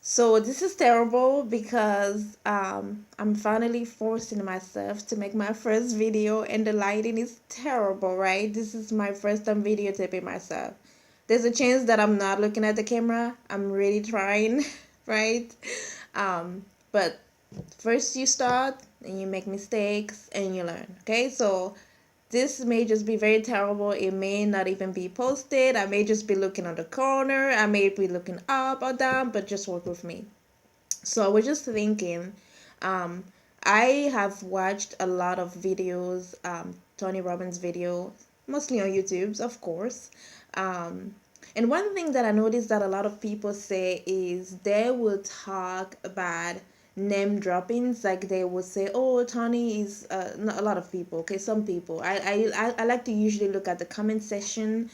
So this is terrible because I'm finally forcing myself to make my first video and the lighting is terrible, right? This is my first time videotaping myself. There's a chance that I'm not looking at the camera. I'm really trying, right? But first you start and you make mistakes and you learn, okay? So this may just be very terrible. It may not even be posted. I may just be looking on the corner. I may be looking up or down, but just work with me. So I was just thinking, um, I have watched a lot of videos, Tony Robbins video, mostly on YouTube, of course. Um, and one thing that I noticed that a lot of people say is they will talk about name droppings. Like they will say, "Oh, Tony is," not a lot of people. Okay, some people. I like to usually look at the comment section,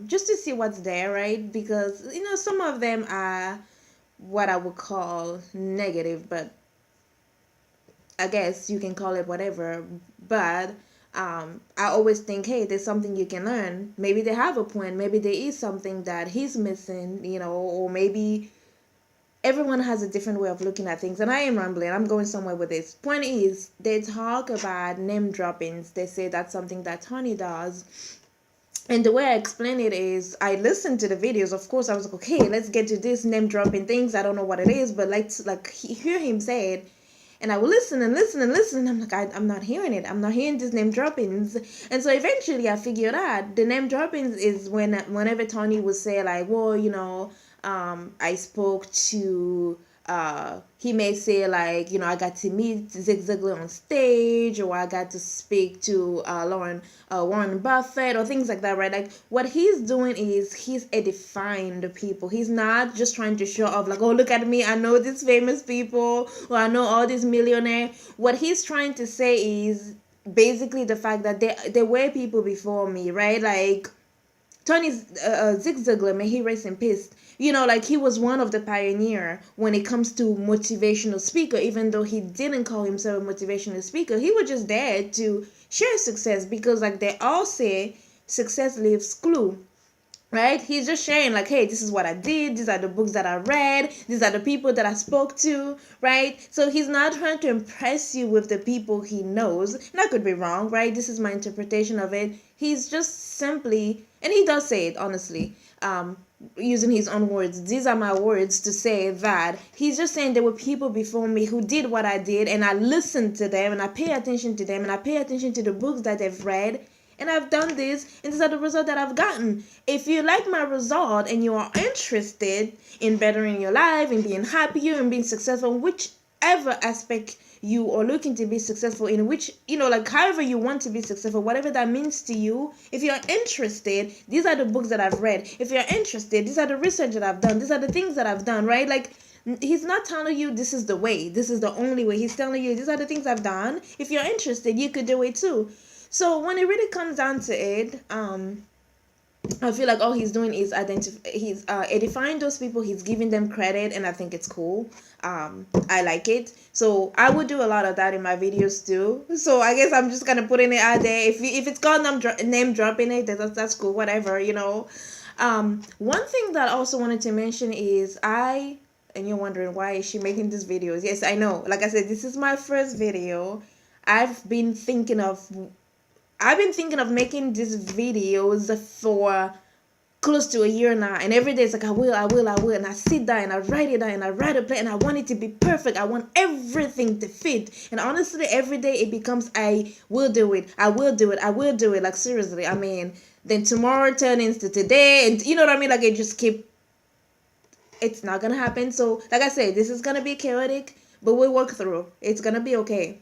just to see what's there, right? Because some of them are what I would call negative, but I guess you can call it whatever. But I always think, hey, there's something you can learn. Maybe they have a point. Maybe there is something that he's missing, or maybe everyone has a different way of looking at things. And I am rambling. I'm going somewhere with this. Point is, they talk about name droppings. They say that's something that Tony does. And the way I explain it is, I listened to the videos. Of course, I was like, okay, let's get to this name dropping things. I don't know what it is, but hear him say it, and I will listen and listen and listen. And I'm like, I'm not hearing it. I'm not hearing these name droppings. And so eventually, I figured out the name droppings is whenever Tony would say like, well, I spoke to he may say like, I got to meet Zig Ziglar on stage, or I got to speak to Warren Buffett, or things like that, right? Like what he's doing is he's edifying the people. He's not just trying to show off like, oh, look at me, I know these famous people, or I know all these millionaires. What he's trying to say is basically the fact that there were people before me, right? Like Tony's Zig Ziglar, may he rest in peace. Like he was one of the pioneer when it comes to motivational speaker. Even though he didn't call himself a motivational speaker, he was just there to share success because, like they all say, success leaves clue. Right? He's just sharing like, hey, this is what I did. These are the books that I read. These are the people that I spoke to. Right? So he's not trying to impress you with the people he knows. And I could be wrong, right? This is my interpretation of it. He's just simply, and he does say it honestly, using his own words. These are my words to say that he's just saying there were people before me who did what I did, and I listened to them, and I pay attention to them, and I pay attention to the books that they've read, and I've done this, and these are the results that I've gotten. If you like my result and you are interested in bettering your life and being happier and being successful, whichever aspect you are looking to be successful in, which, like however you want to be successful, whatever that means to you, if you're interested, these are the books that I've read. If you're interested, these are the research that I've done. These are the things that I've done, right? Like, he's not telling you this is the way, this is the only way. He's telling you these are the things I've done. If you're interested, you could do it too. So when it really comes down to it, I feel like all he's doing is he's edifying those people. He's giving them credit, and I think it's cool. I like it. So I would do a lot of that in my videos too. So I guess I'm just gonna putting it out there. If it's called name dropping it, that's cool. Whatever, One thing that I also wanted to mention is and you're wondering why is she making these videos? Yes, I know. Like I said, this is my first video. I've been thinking of making these videos for close to a year now, and every day it's like I will, and I sit down and I write it down and I write a plan, and I want it to be perfect. I want everything to fit, and honestly, every day it becomes I will do it, I will do it, I will do it. Like seriously, I mean, then tomorrow turns into today, and you know what I mean. Like it just keep. It's not gonna happen. So, like I said, this is gonna be chaotic, but we'll work through. It's gonna be okay.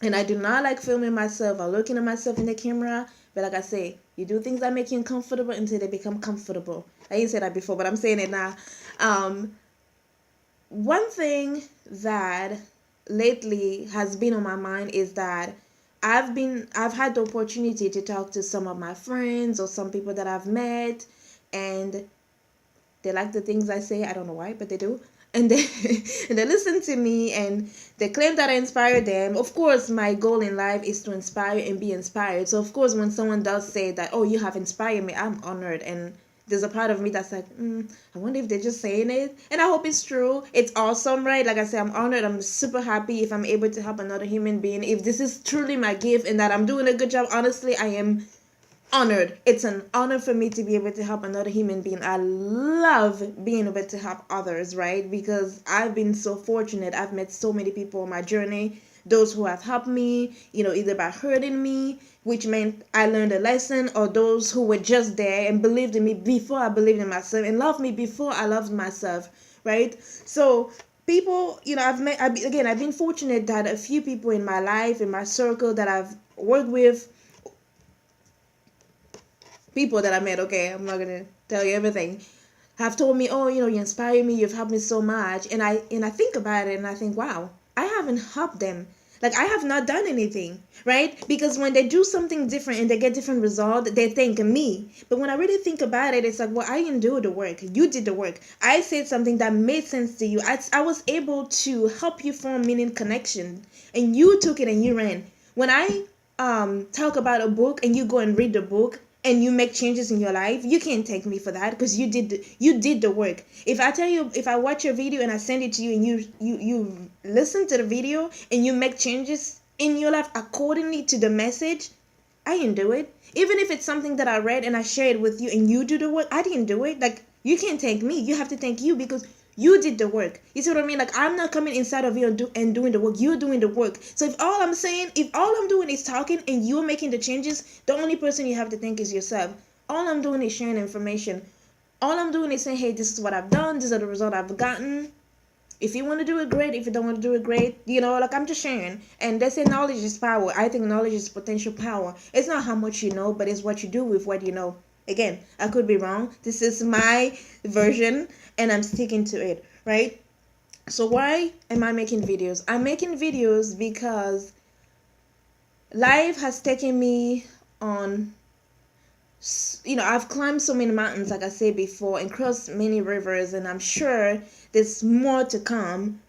And I do not like filming myself or looking at myself in the camera. But like I say, you do things that make you uncomfortable until they become comfortable. I didn't say that before, but I'm saying it now. One thing that lately has been on my mind is that I've had the opportunity to talk to some of my friends or some people that I've met, and they like the things I say. I don't know why, but they do. And they, and they listen to me and they claim that I inspire them. Of course, my goal in life is to inspire and be inspired. So, of course, when someone does say that, oh, you have inspired me, I'm honored. And there's a part of me that's like, I wonder if they're just saying it. And I hope it's true. It's awesome, right? Like I said, I'm honored. I'm super happy if I'm able to help another human being. If this is truly my gift and that I'm doing a good job, honestly, I am honored. It's an honor for me to be able to help another human being. I love being able to help others, right? Because I've been so fortunate. I've met so many people on my journey, those who have helped me, either by hurting me, which meant I learned a lesson, or those who were just there and believed in me before I believed in myself and loved me before I loved myself, right? So people, I've been fortunate that a few people in my life, in my circle that I've worked with, people that I met, okay, I'm not gonna tell you everything, have told me, oh, you inspire me, you've helped me so much. And I think about it and I think, wow, I haven't helped them. Like, I have not done anything, right? Because when they do something different and they get different results, they thank me. But when I really think about it, it's like, well, I didn't do the work. You did the work. I said something that made sense to you. I was able to help you form meaning connection. And you took it and you ran. When I talk about a book and you go and read the book, and you make changes in your life, you can't thank me for that, because you did the work. If I tell you, if I watch your video and I send it to you and you listen to the video and you make changes in your life accordingly to the message, I didn't do it. Even if it's something that I read and I share it with you and you do the work, I didn't do it. Like, you can't thank me. You have to thank you, because you did the work. You see what I mean? Like, I'm not coming inside of you and doing the work. You're doing the work. So if all I'm doing is talking and you're making the changes, the only person you have to thank is yourself. All I'm doing is sharing information. All I'm doing is saying, hey, this is what I've done. These are the results I've gotten. If you want to do it, great. If you don't want to do it, great. Like, I'm just sharing. And they say knowledge is power. I think knowledge is potential power. It's not how much you know, but it's what you do with what you know. Again, I could be wrong. This is my version and I'm sticking to it, right? So why am I making videos? I'm making videos because life has taken me on, I've climbed so many mountains, like I said before, and crossed many rivers, and I'm sure there's more to come,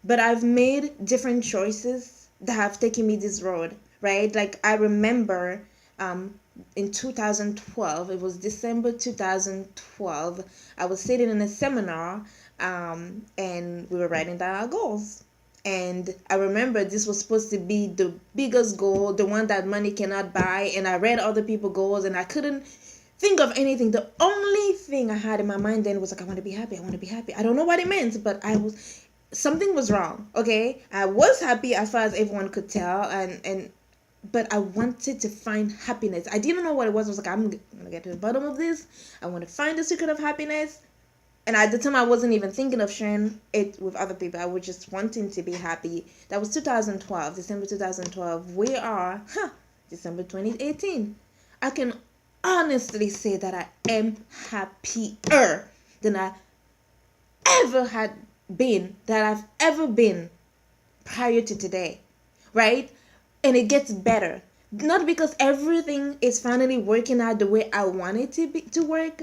but I've made different choices that have taken me this road, right? Like, I remember in 2012, it was December 2012, I was sitting in a seminar, and we were writing down our goals. And I remember this was supposed to be the biggest goal, the one that money cannot buy. And I read other people's goals and I couldn't think of anything. The only thing I had in my mind then was like, I want to be happy. I want to be happy. I don't know what it meant, but something was wrong. Okay. I was happy as far as everyone could tell. But I wanted to find happiness. I didn't know what it was. I was like, I'm going to get to the bottom of this. I want to find the secret of happiness. And at the time, I wasn't even thinking of sharing it with other people. I was just wanting to be happy. That was 2012, December 2012. We are, December 2018. I can honestly say that I am happier than I ever had been, that I've ever been prior to today, right? And it gets better. Not because everything is finally working out the way I want it to work.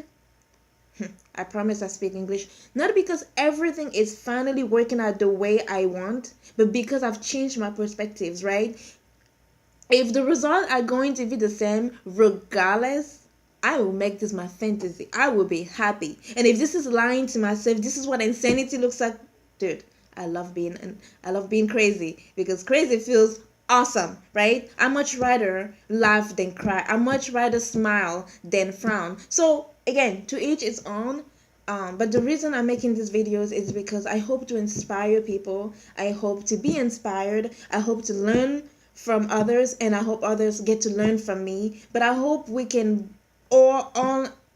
I promise I speak English. Not because everything is finally working out the way I want, but because I've changed my perspectives, right? If the results are going to be the same, regardless, I will make this my fantasy. I will be happy. And if this is lying to myself, this is what insanity looks like, dude, I love being crazy, because crazy feels awesome, right? I much rather laugh than cry. I much rather smile than frown. So again, to each its own. But the reason I'm making these videos is because I hope to inspire people. I hope to be inspired. I hope to learn from others, and I hope others get to learn from me. But I hope we can all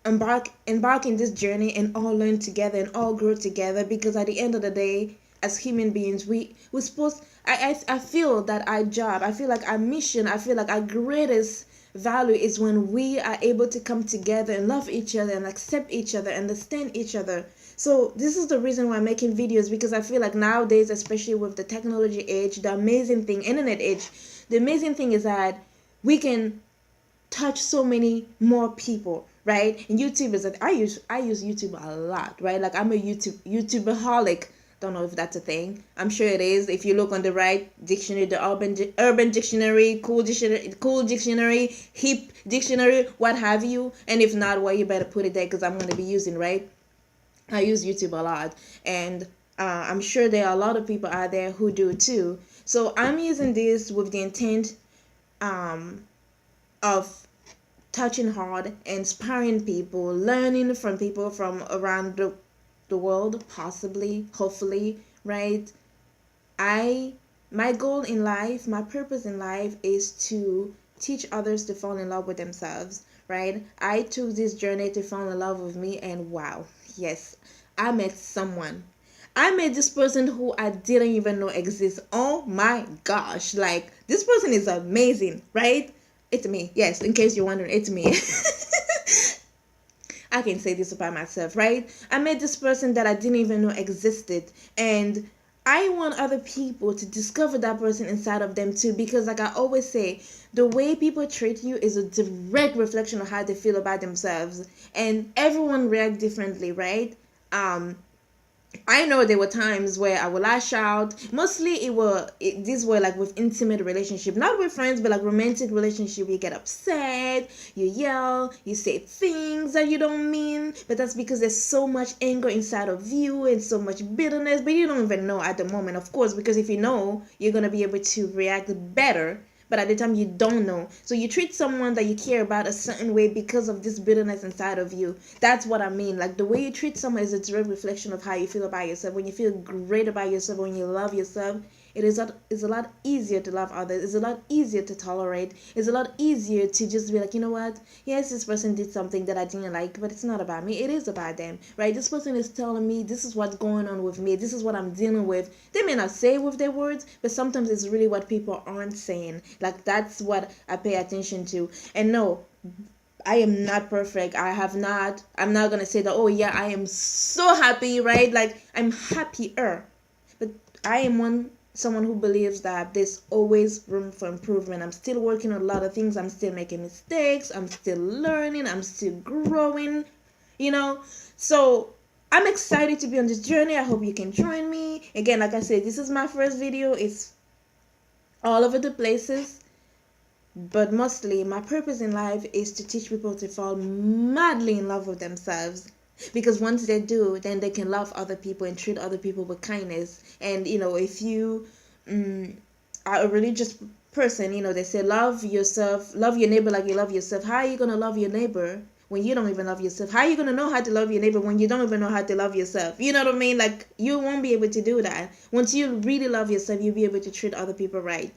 embark in this journey and all learn together and all grow together, because at the end of the day, as human beings, we're supposed, I feel that our job, I feel like our mission, I feel like our greatest value is when we are able to come together and love each other and accept each other, understand each other. So this is the reason why I'm making videos, because I feel like nowadays, especially with the technology age, the amazing thing, internet age, the amazing thing is that we can touch so many more people, right? And YouTube is that I use YouTube a lot, right? Like, I'm a YouTuberholic. Don't know if that's a thing. I'm sure it is. If you look on the right dictionary, the urban dictionary, cool dictionary, hip dictionary, what have you. And if not, well, you better put it there because I'm going to be using, right? I use YouTube a lot, and I'm sure there are a lot of people out there who do too. So I'm using this with the intent um, of touching hard, inspiring people, learning from people from around the world, possibly, hopefully, right? I my goal in life, my purpose in life is to teach others to fall in love with themselves, right? I took this journey to fall in love with me, and wow, yes, I met someone. I met this person who I didn't even know exists. Oh my gosh, like this person is amazing, right? It's me. Yes, in case you're wondering, it's me. I can say this about myself, right? I met this person that I didn't even know existed, and I want other people to discover that person inside of them too, because like I always say, the way people treat you is a direct reflection of how they feel about themselves, and everyone react differently, right? I know there were times where I would lash out. Mostly these were like with intimate relationship, not with friends, but like romantic relationship. You get upset, you yell, you say things that you don't mean, but that's because there's so much anger inside of you and so much bitterness, but you don't even know at the moment, of course, because if you know, you're gonna be able to react better, but at the time you don't know. So you treat someone that you care about a certain way because of this bitterness inside of you. That's what I mean. Like the way you treat someone is a direct reflection of how you feel about yourself. When you feel great about yourself, when you love yourself, it's a lot easier to love others. It's a lot easier to tolerate. It's a lot easier to just be like, you know what? Yes, this person did something that I didn't like, but it's not about me. It is about them, right? This person is telling me this is what's going on with me. This is what I'm dealing with. They may not say it with their words, but sometimes it's really what people aren't saying. Like that's what I pay attention to. And no, I am not perfect. I'm not gonna say that, oh yeah, I am so happy, right? Like I'm happier. But I am someone who believes that there's always room for improvement. I'm still working on a lot of things. I'm still making mistakes. I'm still learning. I'm still growing, you know? So I'm excited to be on this journey. I hope you can join me. Again, like I said, this is my first video. It's all over the places. But mostly, my purpose in life is to teach people to fall madly in love with themselves. Because once they do, then they can love other people and treat other people with kindness. And, if you are a religious person, they say love yourself, love your neighbor like you love yourself. How are you going to love your neighbor when you don't even love yourself? How are you going to know how to love your neighbor when you don't even know how to love yourself? You know what I mean? Like, you won't be able to do that. Once you really love yourself, you'll be able to treat other people right.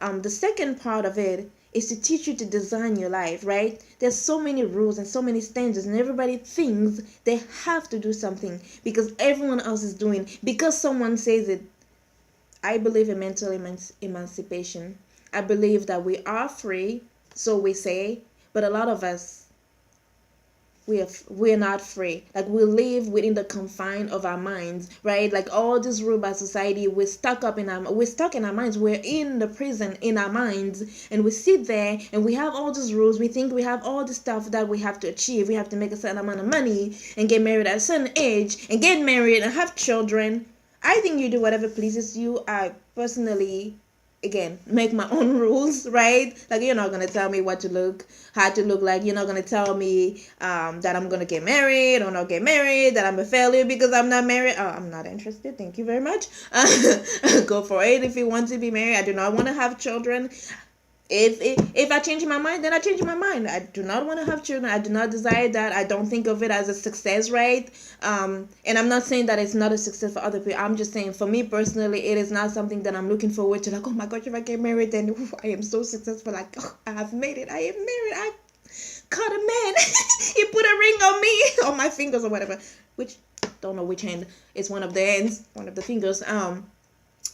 The second part of it is to teach you to design your life, right? There's so many rules and so many standards, and everybody thinks they have to do something because everyone else is doing, because someone says it. I believe in mental emancipation. I believe that we are free, so we say, but a lot of us, we're not free. Like we live within the confine of our minds, right? Like all this rule by society, we're stuck in our minds. We're in the prison in our minds, and we sit there and we have all these rules. We think we have all the stuff that we have to achieve. We have to make a certain amount of money and get married at a certain age and get married and have children. I think you do whatever pleases you. I personally, again, make my own rules, right? Like you're not gonna tell me how to look like. You're not gonna tell me that I'm gonna get married or not get married, that I'm a failure because I'm not married. Oh, I'm not interested. Thank you very much. Go for it if you want to be married. I do not want to have children. If I change my mind, then I change my mind. I do not want to have children. I do not desire that. I don't think of it as a success, right? And I'm not saying that it's not a success for other people. I'm just saying for me personally, it is not something that I'm looking forward to. Like, oh my gosh, if I get married, then I am so successful. Like, oh, I have made it. I am married. I caught a man. He put a ring on me, on my fingers or whatever. Which don't know which hand. It's one of the ends, one of the fingers.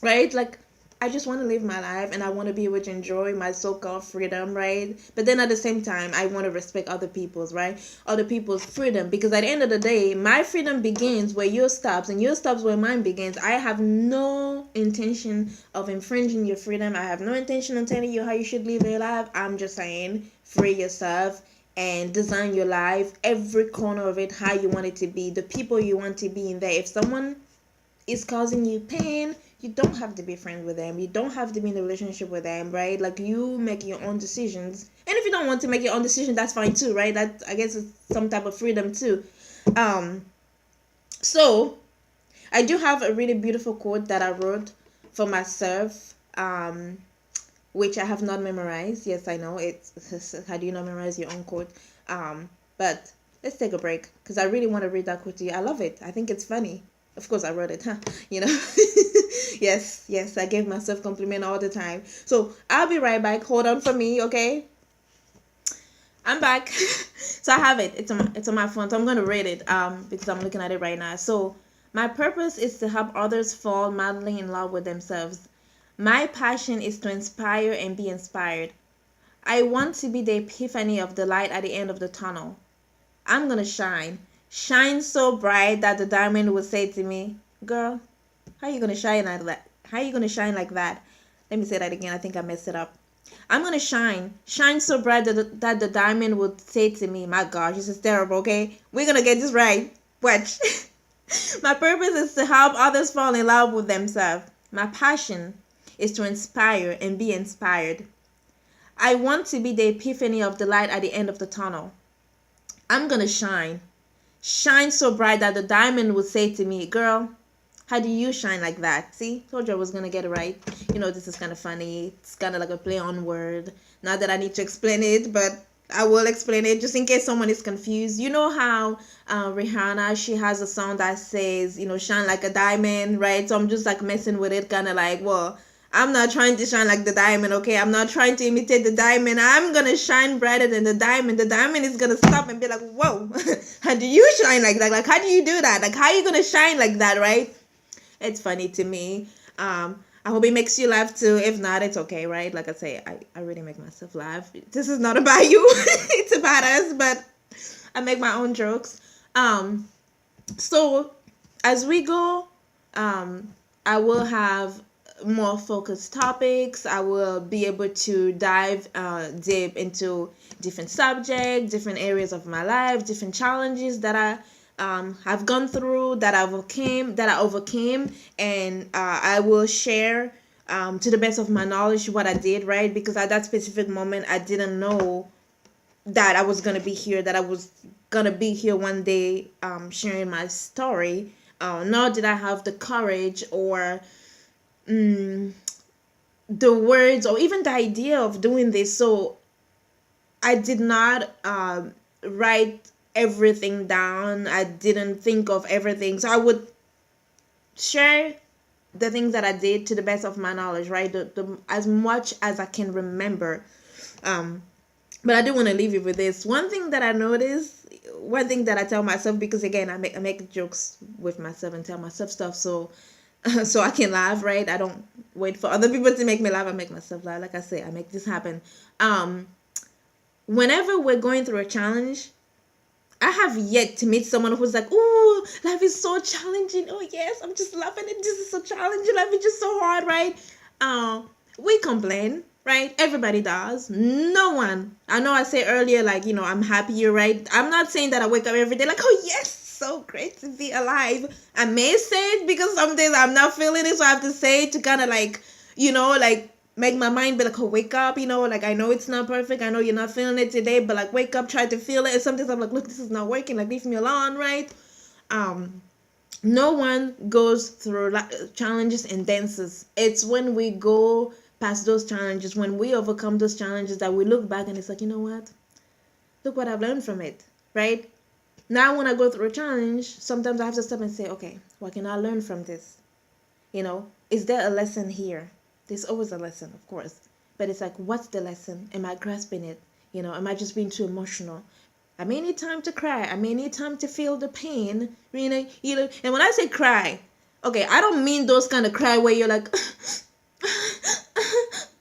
Right? Like, I just want to live my life and I want to be able to enjoy my so-called freedom, right? But then at the same time, I want to respect other people's, right? Other people's freedom. Because at the end of the day, my freedom begins where yours stops and yours stops where mine begins. I have no intention of infringing your freedom. I have no intention of telling you how you should live your life. I'm just saying, free yourself and design your life, every corner of it, how you want it to be, the people you want to be in there. If someone is causing you pain, you don't have to be friends with them. You don't have to be in a relationship with them, right? Like, you make your own decisions. And if you don't want to make your own decision, that's fine too, right? That, I guess, it's some type of freedom too. So I do have a really beautiful quote that I wrote for myself, which I have not memorized. Yes, I know it's how do you not memorize your own quote? But let's take a break because I really want to read that quote to you. I love it. I think it's funny. Of course, I wrote it, huh? You know. yes, I give myself compliment all the time. So I'll be right back. Hold on for me, okay? I'm back. So I have it. It's on my phone. So I'm gonna read it because I'm looking at it right now. So my purpose is to help others fall madly in love with themselves. My passion is to inspire and be inspired. I want to be the epiphany of the light at the end of the tunnel. I'm gonna shine so bright that the diamond will say to me, "Girl, how you gonna shine like that? How you gonna shine like that?" Let me say that again. I think I messed it up. I'm gonna shine so bright that the diamond would say to me, "My gosh, this is terrible." Okay, we're gonna get this right. Watch. My purpose is to help others fall in love with themselves. My passion is to inspire and be inspired. I want to be the epiphany of the light at the end of the tunnel. I'm gonna shine so bright that the diamond would say to me, "Girl, how do you shine like that?" See, told you I was gonna get it right. You know, this is kind of funny. It's kind of like a play on word. Not that I need to explain it, but I will explain it just in case someone is confused. You know how Rihanna, she has a song that says, shine like a diamond, right? So I'm just like messing with it, kind of like, well, I'm not trying to shine like the diamond, okay? I'm not trying to imitate the diamond. I'm gonna shine brighter than the diamond. The diamond is gonna stop and be like, whoa, how do you shine like that? Like, how do you do that? Like, how are you gonna shine like that, right? It's funny to me. I hope it makes you laugh too. If not, it's okay, right? Like I say, I really make myself laugh. This is not about you. It's about us, but I make my own jokes. So as we go, I will have more focused topics. I will be able to dive deep into different subjects, different areas of my life, different challenges that I have gone through, that I overcame, and I will share to the best of my knowledge what I did, right? Because at that specific moment, I didn't know that I was gonna be here, that I was gonna be here one day sharing my story. Nor did I have the courage or the words or even the idea of doing this. So I did not write everything down. I didn't think of everything. So I would share the things that I did to the best of my knowledge, right? As much as I can remember. But I do want to leave you with this. One thing that I noticed, one thing that I tell myself, because again, I make jokes with myself and tell myself stuff so I can laugh, right? I don't wait for other people to make me laugh. I make myself laugh. Like I say, I make this happen. Whenever we're going through a challenge, I have yet to meet someone who's like, "Ooh, life is so challenging. Oh yes, I'm just loving it. This is so challenging. Life is just so hard, right?" We complain, right? Everybody does. No one. I know I said earlier, like, I'm happier, right? I'm not saying that I wake up every day like, "Oh yes, so great to be alive." I may say it because some days I'm not feeling it, so I have to say it to kind of like, like make my mind be like, "Oh, wake up," like, I know it's not perfect. I know you're not feeling it today, but like, wake up, try to feel it. And sometimes I'm like, "Look, this is not working. Like, leave me alone," right? No one goes through challenges and dances. It's when we go past those challenges, when we overcome those challenges, that we look back and it's like, you know what? Look what I've learned from it, right? Now, when I go through a challenge, sometimes I have to stop and say, okay, what can I learn from this? Is there a lesson here? There's always a lesson, of course. But it's like, what's the lesson? Am I grasping it? Am I just being too emotional? I may need time to cry. I may need time to feel the pain. And when I say cry, okay, I don't mean those kind of cry where you're like,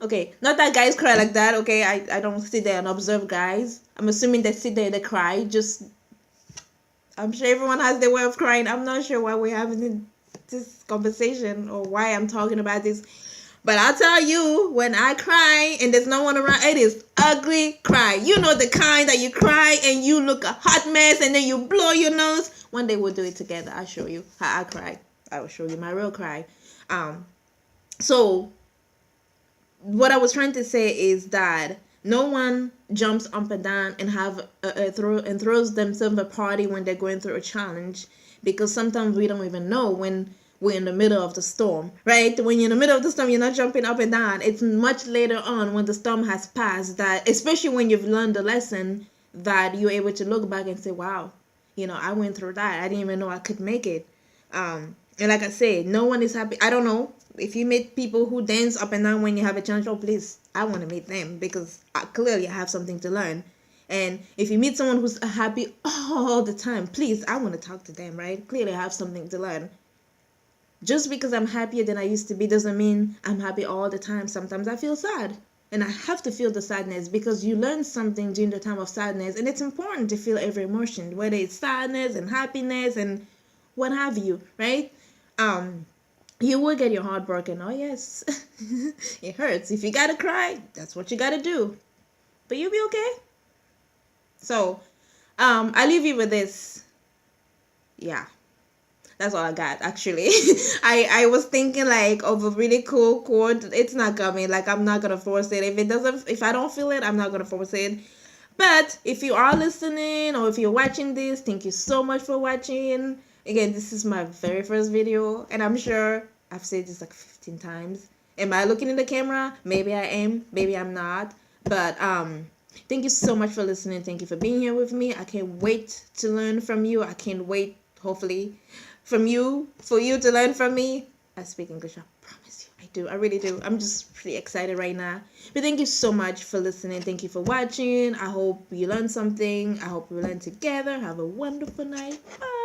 okay, not that guys cry like that, okay? I don't sit there and observe guys. I'm assuming they sit there and they cry. I'm sure everyone has their way of crying. I'm not sure why we're having this conversation or why I'm talking about this. But I'll tell you, when I cry and there's no one around, it is ugly cry. You know, the kind that you cry and you look a hot mess and then you blow your nose. One day we'll do it together. I'll show you how I cry. I will show you my real cry. So what I was trying to say is that no one jumps up and down and throws themselves a party when they're going through a challenge, because sometimes we don't even know when we're in the middle of the storm, right? When you're in the middle of the storm, you're not jumping up and down. It's much later on, when the storm has passed, that, especially when you've learned the lesson, that you're able to look back and say, wow, I went through that. I didn't even know I could make it. And like I said, no one is happy. I don't know if you meet people who dance up and down when you have a chance. Oh, please, I want to meet them, because clearly I have something to learn. And if you meet someone who's happy all the time, please, I want to talk to them, right? Clearly I have something to learn. Just because I'm happier than I used to be doesn't mean I'm happy all the time. Sometimes I feel sad. And I have to feel the sadness, because you learn something during the time of sadness. And it's important to feel every emotion, whether it's sadness and happiness and what have you, right? You will get your heart broken. Oh, yes. It hurts. If you gotta cry, that's what you gotta do. But you'll be okay. So, I leave you with this. Yeah. That's all I got, actually. I was thinking like of a really cool quote. It's not coming. Like, I'm not gonna force it. If I don't feel it, I'm not gonna force it. But if you are listening, or if you're watching this, thank you so much for watching. Again, this is my very first video, and I'm sure I've said this like 15 times. Am I looking in the camera? Maybe I am, maybe I'm not. But thank you so much for listening. Thank you for being here with me. I can't wait to learn from you. I can't wait, hopefully, for you to learn from me. I speak English, I promise you. I do. I really do. I'm just pretty excited right now. But thank you so much for listening. Thank you for watching. I hope you learned something. I hope we learn together. Have a wonderful night. Bye.